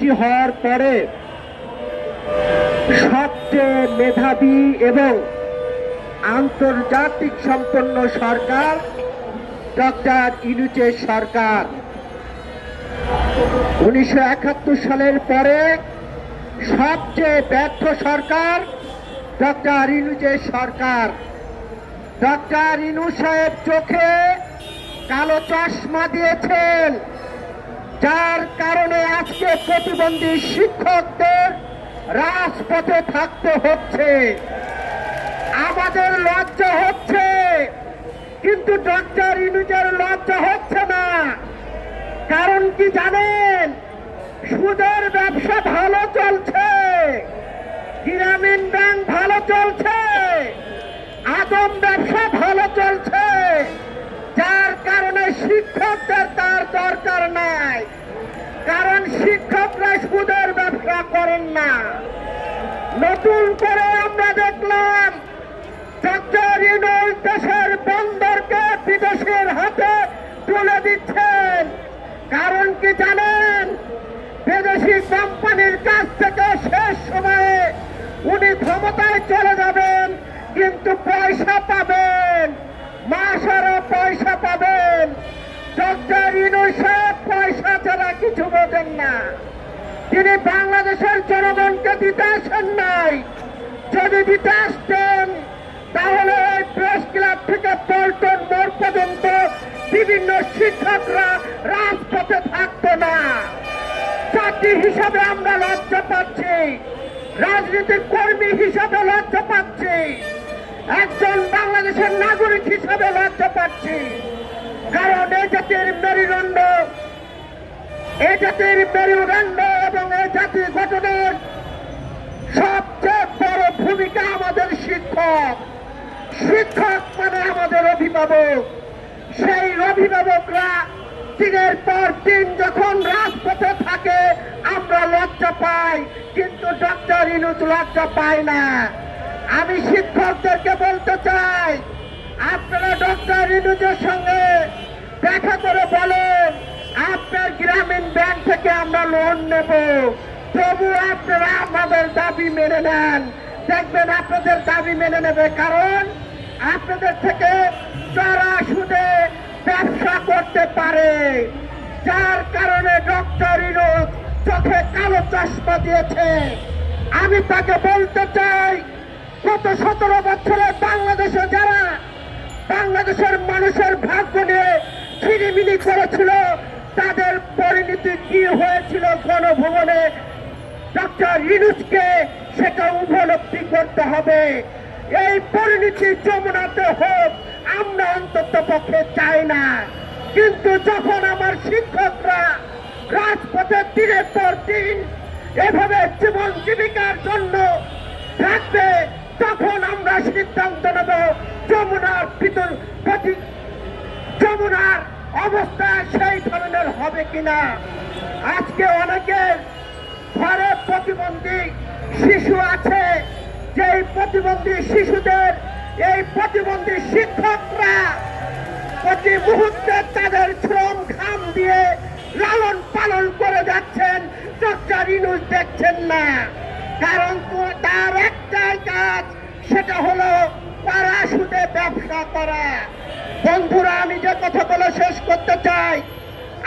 সৃষ্টি হওয়ার পরে সবচেয়ে মেধাবী এবং আন্তর্জাতিক সম্পন্ন সরকার ডক্টর ইউনূসের সরকার। 1971 সালের পরে সবচেয়ে ব্যর্থ সরকার ডক্টর ইউনূসের সরকার। ডক্টর ইউনূস সাহেব চোখে কালো চশমা দিয়েছেন, যার কারণে আজকে প্রতিবন্ধী শিক্ষকদের রাজপথে থাকতে হচ্ছে। আমাদের লজ্জা হচ্ছে, কিন্তু ডক্টর ইউনূসের লজ্জা হচ্ছে না। কারণ কি জানেন? সুদের ব্যবসা ভালো চলছে, গ্রামীণ ব্যাংক ভালো চলছে, আদম ব্যবসা ভালো চলছে, যার কারণে শিক্ষকদের তার দরকার নাই। কারণ শিক্ষকরা সুদের ব্যবসা করেন না। নতুন করে আমরা দেখলাম ডক্টর ইউনূস দেশের বন্দরকে বিদেশের হাতে তুলে দিচ্ছেন। কারণ কি জানেন? বিদেশি কোম্পানির কাছ থেকে শেষ সময়ে উনি ক্ষমতায় চলে যাবেন, কিন্তু পয়সা পাবেন, মাসেরও পয়সা পাবেন। ডক্টর ইউনূস সাহেব পয়সা ছাড়া কিছু বোঝেন না। তিনি বাংলাদেশের জনগণকে দিতে আসেন নাই। যদি দিতে আসতেন তাহলে এই প্রেস ক্লাব থেকে পল্টন মোড় পর্যন্ত বিভিন্ন শিক্ষকরা রাজপথে থাকতো না। জাতি হিসাবে আমরা লজ্জা পাচ্ছি, রাজনীতির কর্মী হিসাবে লজ্জা পাচ্ছি, একজন বাংলাদেশের নাগরিক হিসাবে লজ্জা পাচ্ছি। কারণ এই জাতির মেরুদণ্ড এবং এই জাতির গঠনের সবচেয়ে বড় ভূমিকা আমাদের শিক্ষক। শিক্ষক মানে আমাদের অভিভাবক। সেই অভিভাবকরা দিনের পর দিন যখন রাজপথে থাকে আমরা লজ্জা পাই, কিন্তু ডক্টর ইউনূস লজ্জা পায় না। আমি শিক্ষকদেরকে বলতে চাই, আপনারা ডক্টর ইউনূসের সঙ্গে দেখা করে বলেন আপনার গ্রামীণ ব্যাংক থেকে আমরা লোন নেব, তবু আপনারা আমাদের দাবি মেনে নেন। দেখবেন আপনাদের দাবি মেনে নেবে, কারণ আপনাদের থেকে চড়া সুদে ব্যবসা করতে পারে। যার কারণে ডক্টর ইউনূস চোখে কালো চশমা দিয়েছে। আমি তাকে বলতে চাই, গত 17 বছরে বাংলাদেশে যারা বাংলাদেশের মানুষের ভাগ্য নিয়ে ছিনিমিনি করেছিল তাদের পরিণতি কি হয়েছিল গণভবনে, ডক্টর ইউনূসকে সেটা উপলব্ধি করতে হবে। এই পরিণতি যমুনাতে হোক আমরা অন্তত পক্ষে চাই না। কিন্তু যখন আমার শিক্ষকরা রাজপথে দিনের পর দিন এভাবে জীবন জীবিকার জন্য থাকবে, তখন আমরা সিদ্ধান্ত নেব যমুনার অবস্থা সেই ধরনের হবে কিনা। আজকে অনেকের ঘরে প্রতিবন্ধী শিশু আছে, যেই প্রতিবন্ধী শিশুদের এই প্রতিবন্ধী শিক্ষকরা প্রতি মুহূর্তে তাদের শ্রম ঘাম দিয়ে লালন পালন করে যাচ্ছেন। ডক্টর ইউনূস দেখছেন না, কারণ তার একটাই কাজ, সেটা হলো পাড়া সুদে ব্যবসা করা। বন্ধুরা, আমি যে কথা বলে শেষ করতে চাই,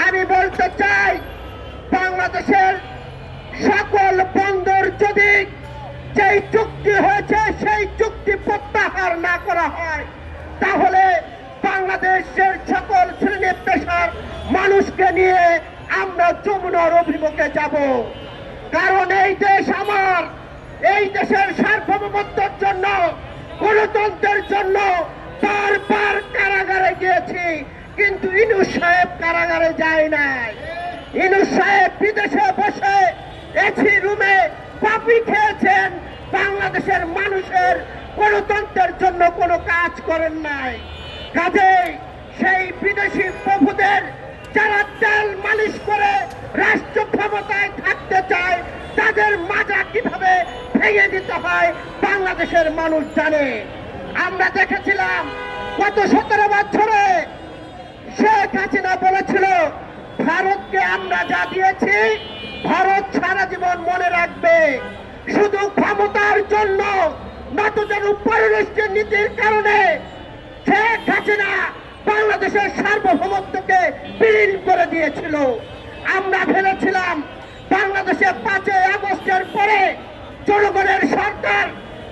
আমি বলতে চাই বাংলাদেশের সকল বন্দর যদি যেই চুক্তি হয়েছে সেই চুক্তি প্রত্যাহার না করা হয়, তাহলে বাংলাদেশের সকল শ্রেণী পেশার মানুষকে নিয়ে আমরা যমুনার অভিমুখে যাব। কারণ এই দেশ আমার, এই দেশের সার্বভৌমত্বের জন্য, গণতন্ত্রের জন্য বারবার কারাগারে গিয়েছি, কিন্তু ইউনূস সাহেব কারাগারে যায় নাই। ইউনূস সাহেব বিদেশে বসে এসি রুমে কফি খেয়েছেন, বাংলাদেশের মানুষের গণতন্ত্রের জন্য কোনো কাজ করেন নাই। কাজেই সেই বিদেশি প্রভুদের যারা তেল মালিশ করে রাষ্ট্র ক্ষমতায় থাকতে চায়, তাদের মাজা কিভাবে ভেঙে দিতে হয় বাংলাদেশের মানুষ জানে। আমরা দেখেছিলাম গত 17 বছরে শেখ হাসিনা বলেছিল, ভারতকে আমরা যা দিয়েছি ভারত ছাড়া মনে রাখবে শুধু ক্ষমতার জন্য নতজানু পররাষ্ট্র নীতির কারণে শেখ হাসিনা বাংলাদেশের সার্বভৌমত্বকে বিলীন করে দিয়েছিল। আমরা ভেবেছিলাম বাংলাদেশে 5ই আগস্টের পরে জনগণের সরকার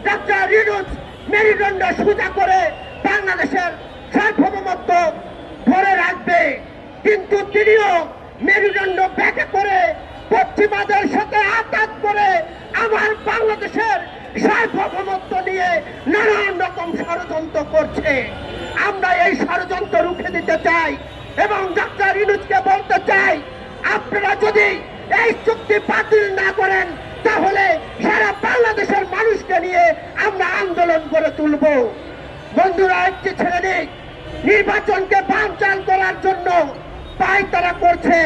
ডক্টর ইউনূস মেরুদণ্ড সোজা করে বাংলাদেশের সার্বভৌমত্ব ধরে রাখবে, কিন্তু তিনিও মেরুদণ্ড ব্যাখ্যা করে পশ্চিমাদের সাথে আঘাত করে আমার বাংলাদেশের সার্বভৌমত্ব নিয়ে নানান রকম ষড়যন্ত্র করছে। আমরা এই ষড়যন্ত্র রুখে দিতে চাই এবং ডক্টর ইউনূসকে বলতে চাই, আপনারা যদি এই চুক্তি বাতিল না করেন তাহলে সারা বাংলাদেশের মানুষকে নিয়ে আমরা আন্দোলন করে তুলব। বন্ধুরা, একটি ছেড়ে নির্বাচনকে বানচাল করার জন্য পায়তারা করছে,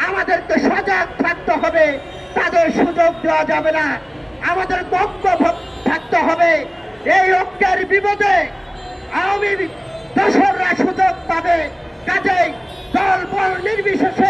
আমাদেরকে সজাগ থাকতে হবে, তাদের সুযোগ দেওয়া যাবে না, আমাদের ঐক্য থাকতে হবে। এই ঐক্যের বিপদে আওয়ামী দোসররা সুযোগ পাবে, কাজেই দল বল নির্বিশেষে